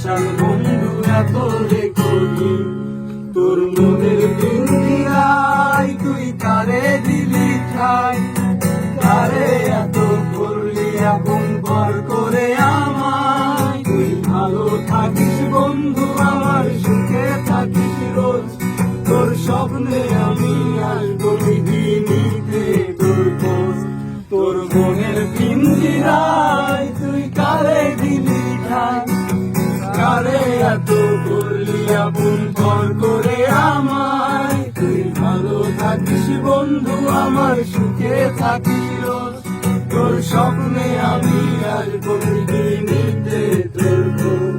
Special বন্ধু এত রে করি তোর মনের পিঞ্জিরায় তুই কারে দিলি ঠাই কারে এত করলি আপন পর করে আমায় তুই ভালো থাকিস বন্ধু আমার সুখে থাকিস রোজ তোর স্বপ্নে আমি আসবো নিতে তোর খোঁজ তোর মনের পিঞ্জিরায় তুই কারে দিলি ঠাই কারে এত করলি আপন পর করে আমায় তুই ভালো থাকিস বন্ধু আমার সুখে থাকিস রোজ তোর স্বপ্নে আমি আসবো নিতে তোর খোঁজ।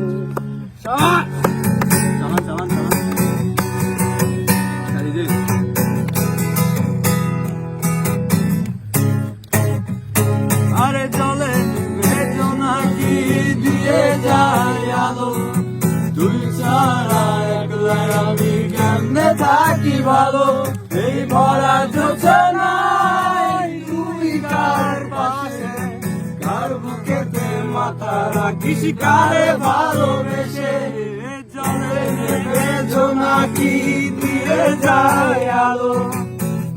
আরে চলে বেদনা কি দিয়ে যায় আলো তুই ছাড়া একলা আমি কেমনে থাকি ভালো এই ভরা যোচনায় তুই কার পাশে কার বুকেতে মাথা রাখিস কারে ভালোবেসে চলে বেদনা কি দিয়ে যায় আলো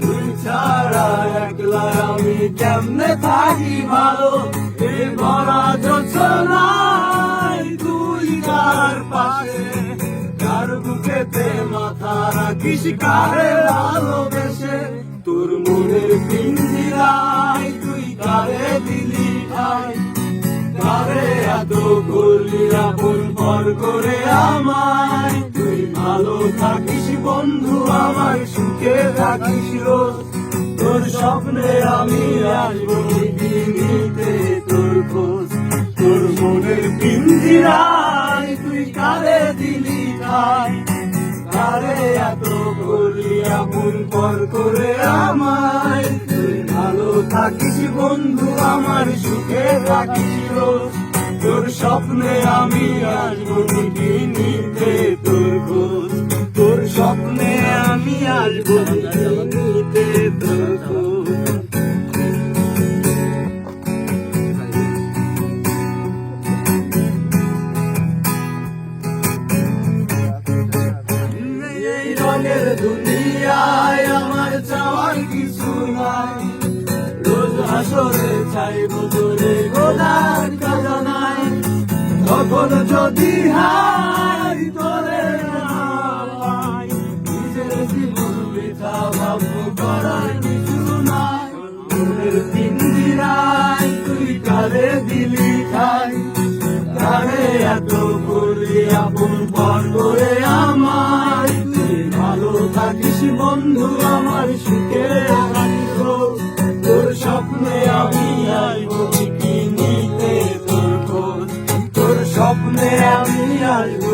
তুই ছাড়া একলা আমি কেমনে থাকি ভালো এই ভরা যোচনায় তুই কার পাশে কার বুকেতে মাথা রাখিস কারে ভালোবেসে তোর মনের পিঞ্জিরায় তুই কারে দিলি ঠাই কারে এত করলি আপন পর করে আমায় তুই ভালো থাকিস বন্ধু আমার সুখে থাকিস রোজ তোর স্বপ্নে আমি আসবো নিতে তোর খোঁজ তোর মনের পিঞ্জিরায় তুই কারে দিলি ঠাই কারে এত করলি আপন পর করে আমায় তুই ভালো থাকিস বন্ধু আমার সুখে থাকিস রোজ তোর স্বপ্নে আমি আসবো নিতে তোর খোঁজ তোর স্বপ্নে আমি আসবো নিতে তোর খোঁজ। এই রঙের দুনিয়ায় আমার চাওয়ার কিছু নাই রোজ হাসরে চাইব তোরে গোলার খাজানায় তখন যদি হাই তোরে না পাই নিজের জীবন বৃথা ভাববো করার কিছু নাই মনের পিঞ্জিরায় তুই কারে দিলি ঠাই কারে এত করলি আপন পর করে আমায় তুই ভালো থাকিস বন্ধু আমার সুখে থাকিস তোর স্বপ্নে আমি আসবো নিতে তোর খোঁজ তোর স্বপ্নে আমি আসবো